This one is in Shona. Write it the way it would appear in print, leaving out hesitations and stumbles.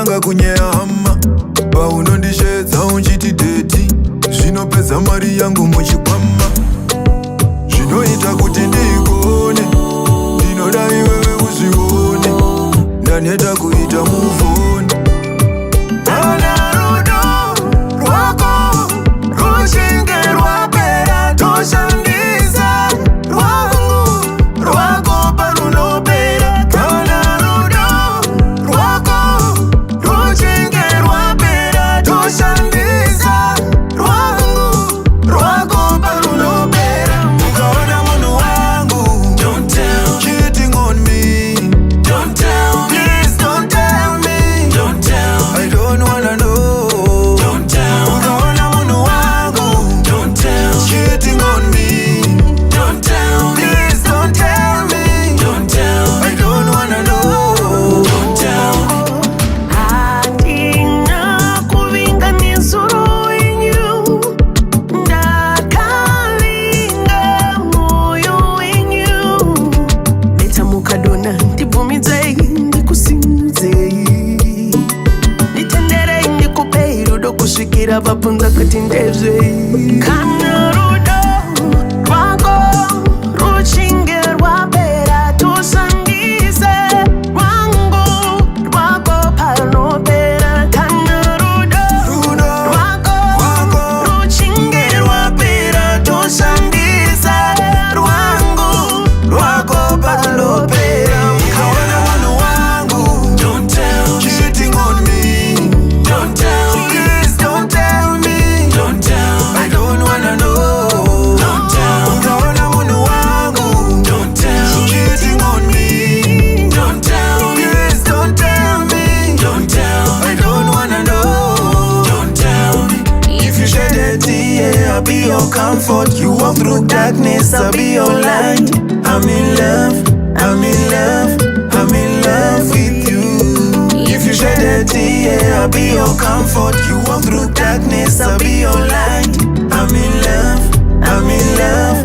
unotanga kunyehama paunondishedza unchiti deti zvinopedza mari yangu muchikwama zvinoita kuti ndigone ndinoda iwewe uzvione ndaneta kuita muvoni kana rudo rwako ruchinge rwapera toshandisa rwangu rwako parunopera kana rudo rwako ruchinge rwapera toshandisa rwangu rwako parunopera ukaona munhu wangu don't tell cheating on me don't tell please don't tell me don't tell I don't wanna know don't tell ukaona munhu wangu don't tell cheating on me don't tell please don't tell me don't tell I don't wanna know don't tell Hatina kuvinga nizuru wenyu ndakavinga moyo wenyu netamukadona ndibvumidzei ndikusimudzei nditenderei ndikupei rudo kusvikira vabvunza kuti ndezvei kana rudo rwako ruchinge rwapera toshandise rwangu rwako panopera kana rudo rwako ruchinge rwapera toshandise rwangu rwako panopera ukaona munhu wangu Don't tell, cheating on me don't tell, please don't tell me don't tell, I don't wanna know don't tell, ukaona munhu wangu don't tell, cheating on me don't tell, please don't tell me don't tell, I don't wanna know don't tell. if you shed a tear I'll be your comfort you walk through darkness I'll be your light I'm in love I'm in love I'm in love with you if you shed a tear I'll be your comfort you walk through darkness I'll be your light I'm in love I'm in love